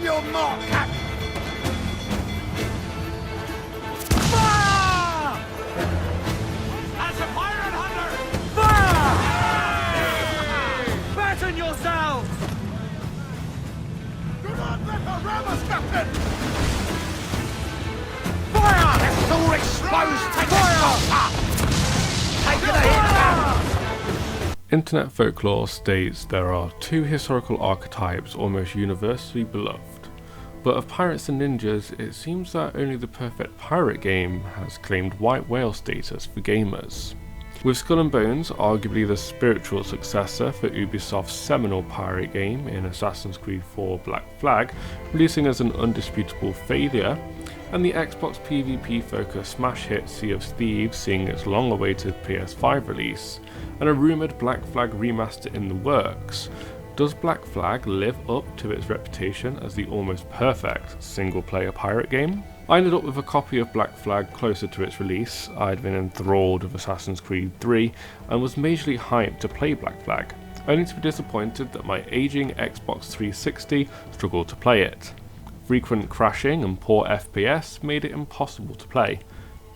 your mark, Captain! That's a pirate hunter! Fire! Batten yourselves! Do not let her ram us, Captain! Fire! Vessel exposed! Take Fire! Taking a hit now! Internet folklore states there are two historical archetypes almost universally beloved, but of pirates and ninjas it seems that only the perfect pirate game has claimed white whale status for gamers. With Skull and Bones arguably the spiritual successor for Ubisoft's seminal pirate game in Assassin's Creed 4 Black Flag releasing as an undisputable failure, and the Xbox PvP focused smash hit Sea of Thieves seeing its long awaited PS5 release, and a rumoured Black Flag remaster in the works, does Black Flag live up to its reputation as the almost perfect single player pirate game? I ended up with a copy of Black Flag closer to its release. I'd been enthralled with Assassin's Creed 3 and was majorly hyped to play Black Flag, only to be disappointed that my aging Xbox 360 struggled to play it. Frequent crashing and poor FPS made it impossible to play.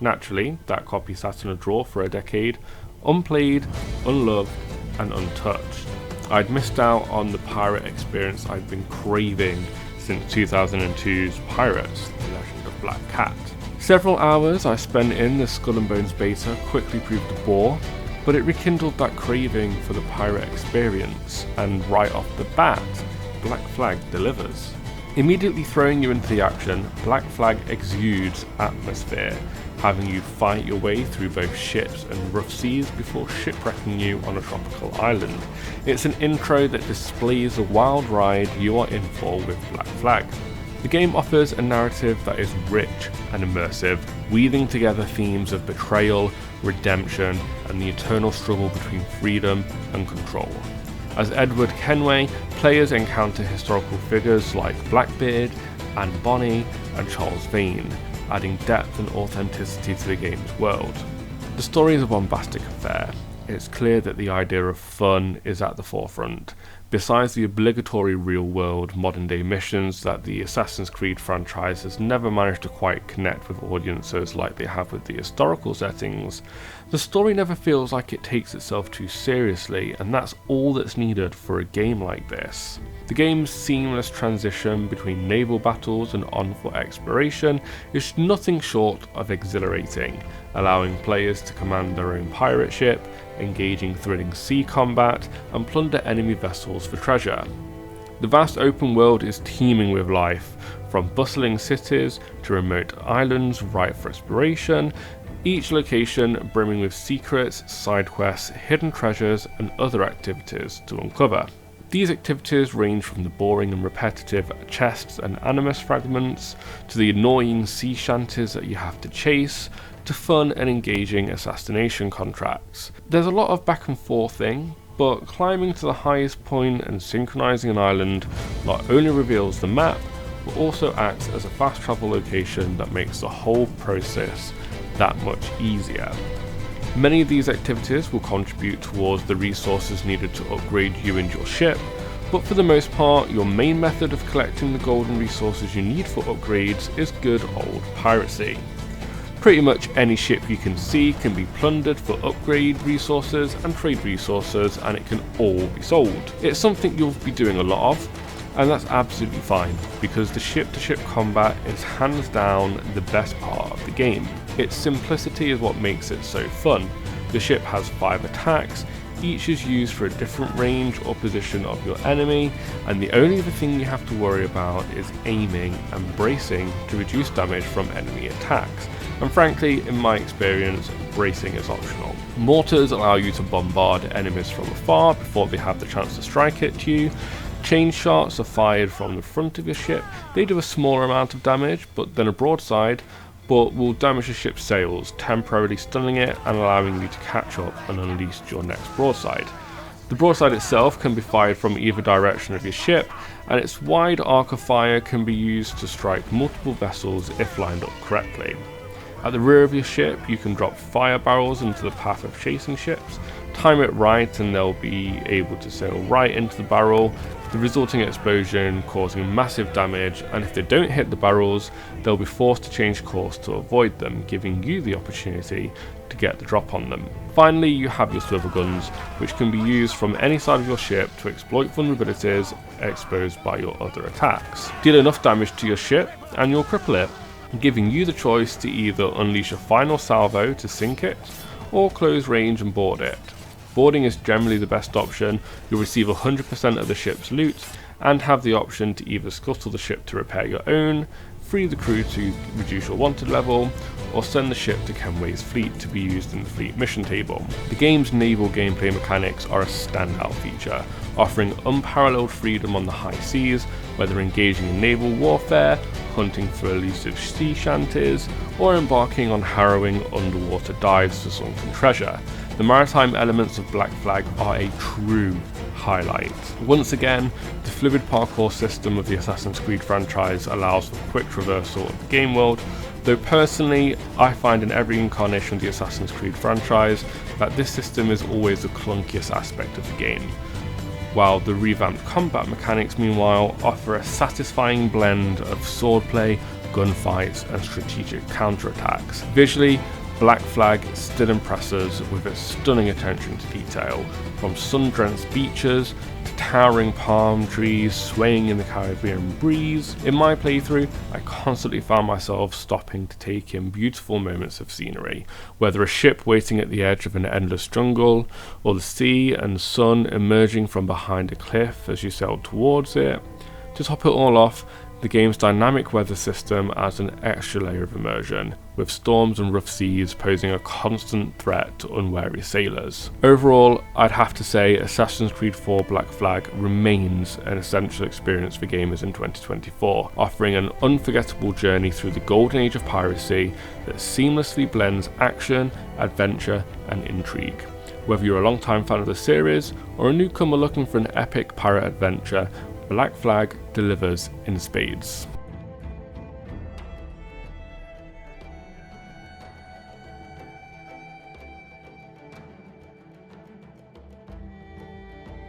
Naturally, that copy sat in a drawer for a decade, unplayed, unloved, and untouched. I'd missed out on the pirate experience I'd been craving since 2002's Pirates: The Legend of Black Cat. Several hours I spent in the Skull and Bones beta quickly proved a bore, but it rekindled that craving for the pirate experience, and right off the bat, Black Flag delivers. Immediately throwing you into the action, Black Flag exudes atmosphere, having you fight your way through both ships and rough seas before shipwrecking you on a tropical island. It's an intro that displays the wild ride you are in for with Black Flag. The game offers a narrative that is rich and immersive, weaving together themes of betrayal, redemption, and the eternal struggle between freedom and control. As Edward Kenway, players encounter historical figures like Blackbeard, Anne Bonny, and Charles Vane, adding depth and authenticity to the game's world. The story is a bombastic affair. It's clear that the idea of fun is at the forefront, besides the obligatory real-world modern-day missions that the Assassin's Creed franchise has never managed to quite connect with audiences like they have with the historical settings. The story never feels like it takes itself too seriously, and that's all that's needed for a game like this. The game's seamless transition between naval battles and on-foot exploration is nothing short of exhilarating, allowing players to command their own pirate ship, engaging thrilling sea combat, and plunder enemy vessels for treasure. The vast open world is teeming with life, from bustling cities to remote islands ripe for exploration, each location brimming with secrets, side quests, hidden treasures, and other activities to uncover. These activities range from the boring and repetitive chests and animus fragments, to the annoying sea shanties that you have to chase, to fun and engaging assassination contracts. There's a lot of back and forthing, but climbing to the highest point and synchronizing an island not only reveals the map, but also acts as a fast travel location that makes the whole process that much easier. Many of these activities will contribute towards the resources needed to upgrade you and your ship, but for the most part, your main method of collecting the golden resources you need for upgrades is good old piracy. Pretty much any ship you can see can be plundered for upgrade resources and trade resources, and it can all be sold. It's something you'll be doing a lot of, and that's absolutely fine, because the ship-to-ship combat is hands down the best part of the game. Its simplicity is what makes it so fun. The ship has 5 attacks, each is used for a different range or position of your enemy, and the only other thing you have to worry about is aiming and bracing to reduce damage from enemy attacks. And frankly, in my experience, bracing is optional. Mortars allow you to bombard enemies from afar before they have the chance to strike at you. Chain shots are fired from the front of your ship. They do a smaller amount of damage, but then a broadside, but will damage the ship's sails, temporarily stunning it and allowing you to catch up and unleash your next broadside. The broadside itself can be fired from either direction of your ship, and its wide arc of fire can be used to strike multiple vessels if lined up correctly. At the rear of your ship, you can drop fire barrels into the path of chasing ships, time it right and they'll be able to sail right into the barrel, the resulting explosion causing massive damage, and if they don't hit the barrels, they'll be forced to change course to avoid them, giving you the opportunity to get the drop on them. Finally, you have your swivel guns, which can be used from any side of your ship to exploit vulnerabilities exposed by your other attacks. Deal enough damage to your ship and you'll cripple it, giving you the choice to either unleash a final salvo to sink it, or close range and board it. Boarding is generally the best option. You'll receive 100% of the ship's loot, and have the option to either scuttle the ship to repair your own, free the crew to reduce your wanted level, or send the ship to Kenway's fleet to be used in the fleet mission table. The game's naval gameplay mechanics are a standout feature, offering unparalleled freedom on the high seas, whether engaging in naval warfare, hunting for elusive sea shanties, or embarking on harrowing underwater dives for sunken treasure. The maritime elements of Black Flag are a true highlight. Once again, the fluid parkour system of the Assassin's Creed franchise allows for quick traversal of the game world, though personally I find in every incarnation of the Assassin's Creed franchise that this system is always the clunkiest aspect of the game, while the revamped combat mechanics meanwhile offer a satisfying blend of swordplay, gunfights and strategic counterattacks. Visually, Black Flag still impresses with its stunning attention to detail, from sun-drenched beaches to towering palm trees swaying in the Caribbean breeze. In my playthrough, I constantly found myself stopping to take in beautiful moments of scenery, whether a ship waiting at the edge of an endless jungle, or the sea and sun emerging from behind a cliff as you sailed towards it. To top it all off, the game's dynamic weather system adds an extra layer of immersion, with storms and rough seas posing a constant threat to unwary sailors. Overall, I'd have to say Assassin's Creed 4 Black Flag remains an essential experience for gamers in 2024, offering an unforgettable journey through the golden age of piracy that seamlessly blends action, adventure and intrigue. Whether you're a long-time fan of the series or a newcomer looking for an epic pirate adventure, Black Flag delivers in spades.